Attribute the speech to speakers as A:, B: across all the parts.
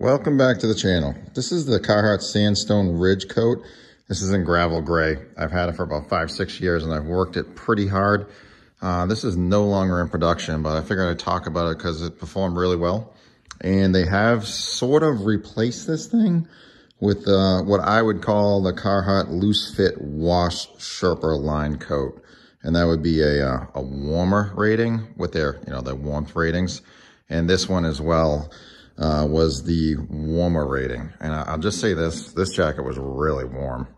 A: Welcome back to the channel. This is the Carhartt Sandstone Ridge Coat. This is in gravel gray. I've had it for about 5-6 years and I've worked it pretty hard. This is no longer in production, but I figured I'd talk about it because it performed really well. And they have sort of replaced this thing with what I would call the Carhartt Loose Fit Wash Sherper Line Coat. And that would be a warmer rating with their, their warmth ratings. And this one as well was the warmer rating. And I'll just say this jacket was really warm,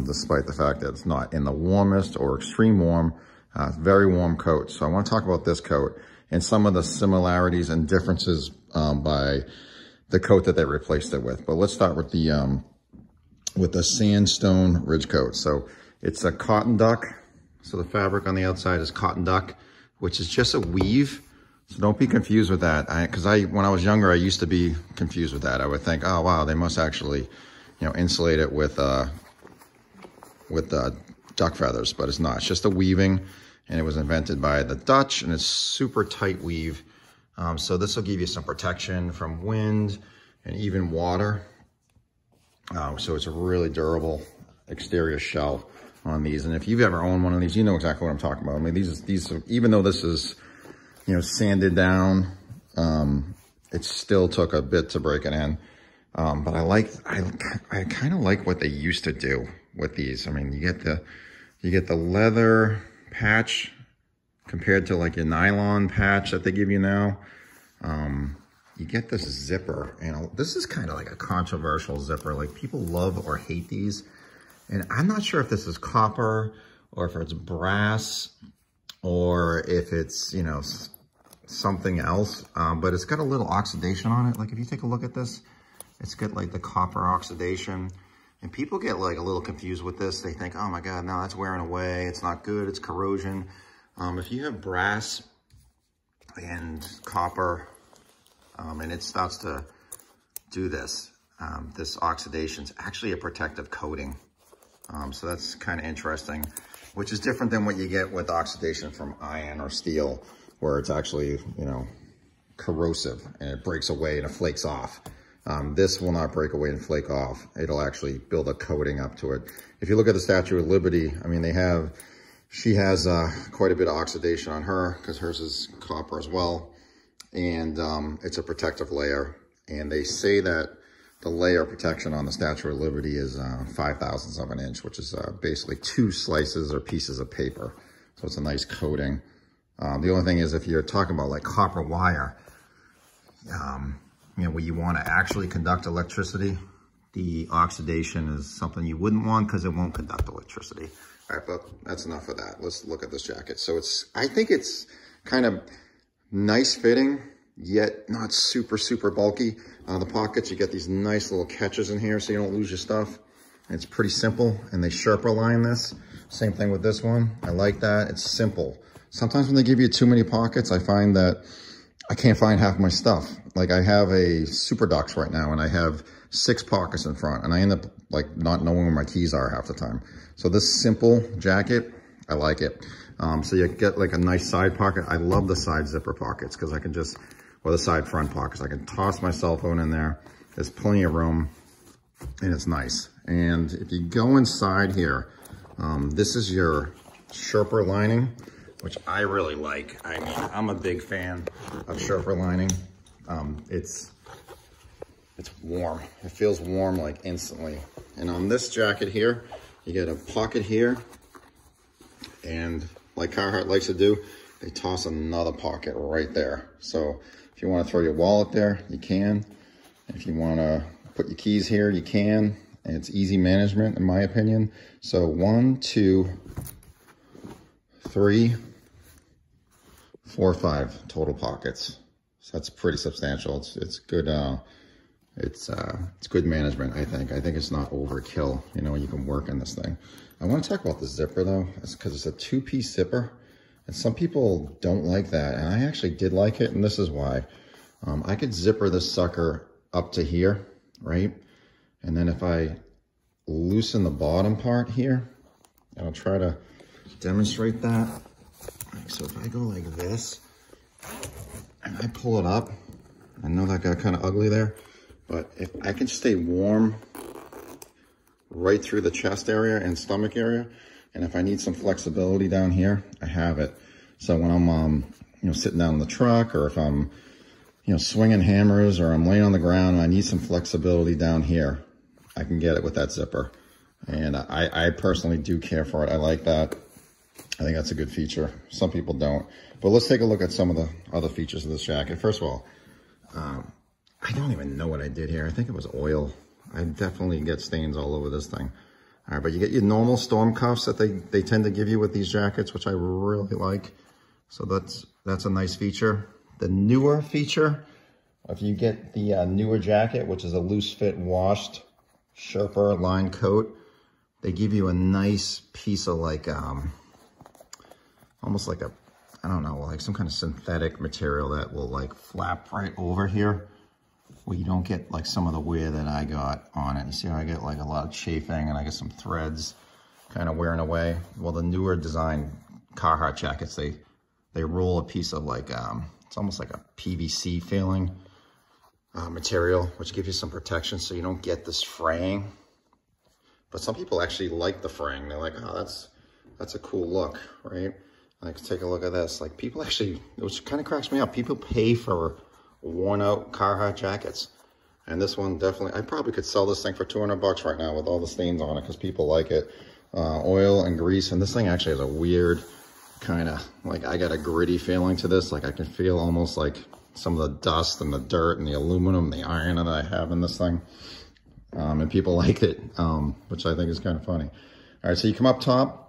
A: despite the fact that it's not in the warmest or extreme warm. It's very warm coat. So I want to talk about this coat and some of the similarities and differences by the coat that they replaced it with. But let's start with the Sandstone Ridge Coat. So it's a cotton duck. So the fabric on the outside is cotton duck, which is just a weave. So don't be confused with that. Because when I was younger, I used to be confused with that. I would think, oh wow, they must actually, insulate it with duck feathers, but it's not. It's just a weaving, and it was invented by the Dutch, and it's super tight weave. So this will give you some protection from wind and even water. So it's a really durable exterior shell on these. And if you've ever owned one of these, you know exactly what I'm talking about. I mean, these even though this is sanded down, it still took a bit to break it in. But I kind of like what they used to do with these. I mean, you get the leather patch compared to like your nylon patch that they give you now. You get this zipper, and this is kind of like a controversial zipper. Like, people love or hate these. And I'm not sure if this is copper or if it's brass or if it's, something else, but it's got a little oxidation on it. Like, if you take a look at this, it's got like the copper oxidation, and people get like a little confused with this. They think, oh my God, no, that's wearing away. It's not good. It's corrosion. If you have brass and copper, and it starts to do this, this oxidation is actually a protective coating. So that's kind of interesting, which is different than what you get with oxidation from iron or steel, where it's actually, corrosive and it breaks away and it flakes off. This will not break away and flake off. It'll actually build a coating up to it. If you look at the Statue of Liberty, I mean, she has quite a bit of oxidation on her because hers is copper as well. And it's a protective layer. And they say that the layer protection on the Statue of Liberty is 0.005 of an inch, which is basically 2 slices or pieces of paper. So it's a nice coating. The only thing is, if you're talking about like copper wire, where you want to actually conduct electricity, the oxidation is something you wouldn't want because it won't conduct electricity. All right, but that's enough of that. Let's look at this jacket. So I think it's kind of nice fitting, yet not super, super bulky. The pockets, you get these nice little catches in here so you don't lose your stuff. And it's pretty simple, and they Sherpa line this. Same thing with this one. I like that. It's simple. Sometimes when they give you too many pockets, I find that I can't find half my stuff. Like, I have a Super Docs right now, and I have 6 pockets in front, and I end up like not knowing where my keys are half the time. So this simple jacket, I like it. So you get like a nice side pocket. I love the side zipper pockets because I can or the side front pockets. I can toss my cell phone in there. There's plenty of room, and it's nice. And if you go inside here, this is your Sherpa lining, which I really like. I mean, I'm a big fan of Sherpa lining. It's warm. It feels warm like instantly. And on this jacket here, you get a pocket here, and like Carhartt likes to do, they toss another pocket right there. So if you want to throw your wallet there, you can. If you want to put your keys here, you can. And it's easy management, in my opinion. So 1, 2, 3, 4, 5 total pockets. So that's pretty substantial. It's good. It's good management, I think. I think it's not overkill. You can work in this thing. I want to talk about the zipper though, because it's a 2-piece zipper, and some people don't like that, and I actually did like it, and this is why. I could zipper this sucker up to here, right? And then if I loosen the bottom part here, and I'll try to demonstrate that. So if I go like this, and I pull it up, I know that got kind of ugly there, But if I can stay warm right through the chest area and stomach area, and if I need some flexibility down here, I have it. So when I'm, you know, sitting down in the truck, or if I'm, you know, swinging hammers, or I'm laying on the ground and I need some flexibility down here, I can get it with that zipper. And I personally do care for it. I like that. I think that's a good feature. Some people don't. But let's take a look at some of the other features of this jacket. First of all, I don't even know what I did here. I think it was oil. I definitely get stains all over this thing. All right, but you get your normal storm cuffs that they tend to give you with these jackets, which I really like. So that's a nice feature. The newer feature, if you get the newer jacket, which is a loose fit washed Sherpa line coat, they give you a nice piece of like, almost like a, I don't know, like some kind of synthetic material that will like flap right over here, where you don't get like some of the wear that I got on it. You see how I get like a lot of chafing and I get some threads kind of wearing away? Well, the newer design Carhartt jackets, they roll a piece of like, it's almost like a PVC feeling material, which gives you some protection so you don't get this fraying. But some people actually like the fraying. They're like, oh, that's a cool look, right? Like, take a look at this. Like, people actually, which kind of cracks me up, people pay for worn out Carhartt jackets. And this one definitely, I probably could sell this thing for 200 bucks right now with all the stains on it, because people like it. Oil and grease, and this thing actually has a weird kind of, like, I got a gritty feeling to this. Like, I can feel almost like some of the dust and the dirt and the aluminum, the iron that I have in this thing. And people like it, which I think is kind of funny. All right, so you come up top.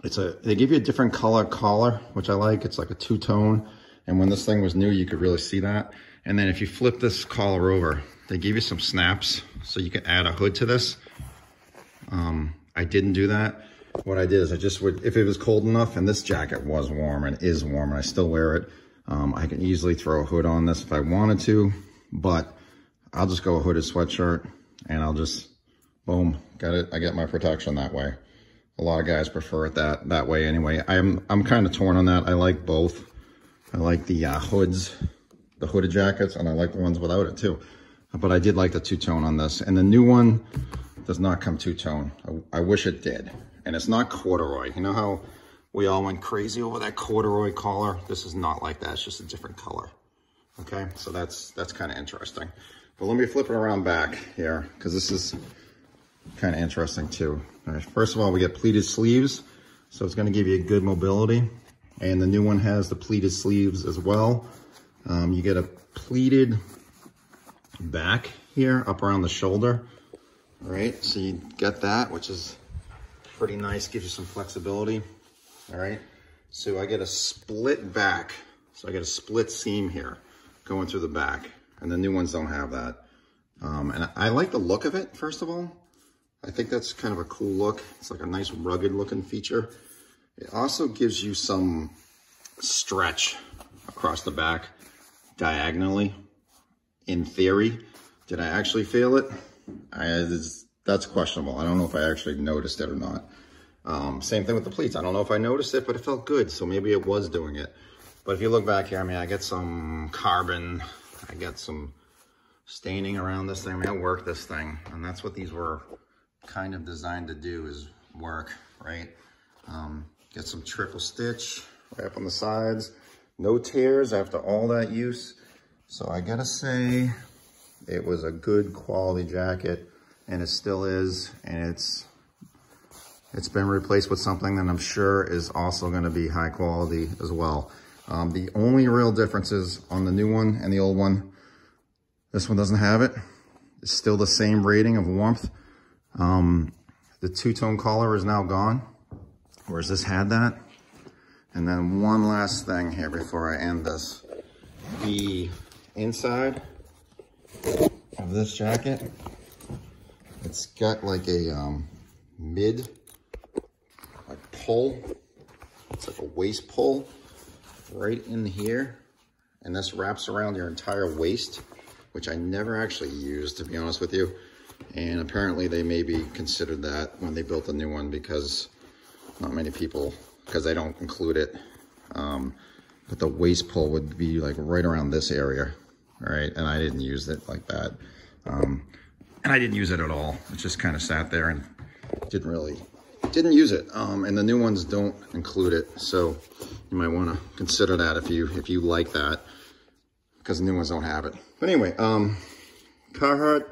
A: They give you a different color collar, which I like. It's like a two-tone. And when this thing was new, you could really see that. And then if you flip this collar over, they give you some snaps so you can add a hood to this. I didn't do that. What I did is I just would, if it was cold enough, and this jacket was warm and is warm and I still wear it, I can easily throw a hood on this if I wanted to, but I'll just go a hooded sweatshirt and I'll just, boom, got it. I get my protection that way. A lot of guys prefer it that way anyway. I'm kind of torn on that. I like both. I like the hoods, the hooded jackets, and I like the ones without it too. But I did like the two-tone on this. And the new one does not come two-tone. I wish it did. And it's not corduroy. You know how we all went crazy over that corduroy collar? This is not like that. It's just a different color. Okay, so that's kind of interesting. But let me flip it around back here, because this is kind of interesting too. All right, first of all, we get pleated sleeves, so it's going to give you a good mobility. And the new one has the pleated sleeves as well. You get a pleated back here up around the shoulder. All right, so you get that, which is pretty nice, gives you some flexibility. All right, so I get a split back. So I get a split seam here going through the back, and the new ones don't have that. And I like the look of it, first of all. I think that's kind of a cool look. It's like a nice rugged looking feature. It also gives you some stretch across the back diagonally. In theory, did I actually feel it? That's questionable. I don't know if I actually noticed it or not. Same thing with the pleats. I don't know if I noticed it, but it felt good. So maybe it was doing it. But if you look back here, I mean, I get some carbon. I get some staining around this thing. I mean, I work this thing, and that's what these were kind of designed to do, is work, right? Get some triple stitch right up on the sides. No tears after all that use. So I gotta say, it was a good quality jacket, and it still is, and it's been replaced with something that I'm sure is also gonna be high quality as well. The only real differences on the new one and the old one, this one doesn't have it. It's still the same rating of warmth. The two-tone collar is now gone, whereas this had that. And then one last thing here before I end this. The inside of this jacket, it's got like a mid like pull. It's like a waist pull right in here. And this wraps around your entire waist, which I never actually used, to be honest with you. And apparently they maybe considered that when they built a new one, because not many people, because they don't include it. But the waist pull would be like right around this area, all right? And I didn't use it like that. And I didn't use it at all. It just kind of sat there and didn't use it. And the new ones don't include it. So you might want to consider that if you like that, because the new ones don't have it. But anyway, Carhartt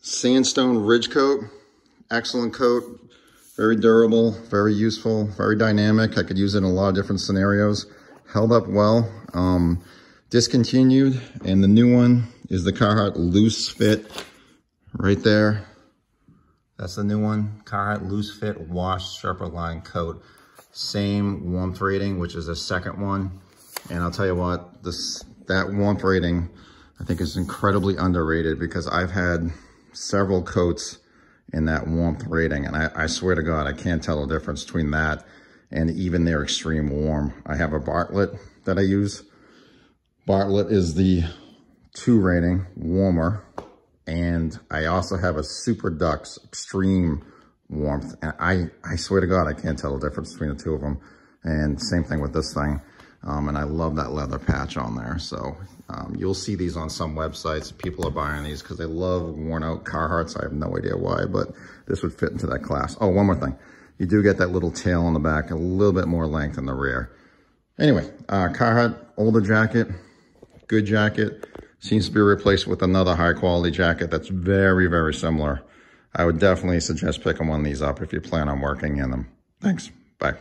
A: Sandstone Ridge Coat, excellent coat, very durable, very useful, very dynamic. I could use it in a lot of different scenarios. Held up well. Discontinued, and the new one is the Carhartt Loose Fit right there. That's the new one, Carhartt Loose Fit Wash Sherpa Line Coat. Same warmth rating, which is the second one. And I'll tell you what, that warmth rating I think is incredibly underrated, because I've had several coats in that warmth rating, and I swear to God, I can't tell the difference between that and even their extreme warm. I have a Bartlett that I use. Bartlett is the 2 rating, warmer, and I also have a Super Dux extreme warmth, and I swear to God, I can't tell the difference between the two of them. And same thing with this thing. And I love that leather patch on there. So you'll see these on some websites. People are buying these because they love worn out Carhartts. I have no idea why, but this would fit into that class. Oh, one more thing. You do get that little tail on the back, a little bit more length in the rear. Anyway, Carhartt, older jacket, good jacket. Seems to be replaced with another high quality jacket that's very, very similar. I would definitely suggest picking one of these up if you plan on working in them. Thanks. Bye.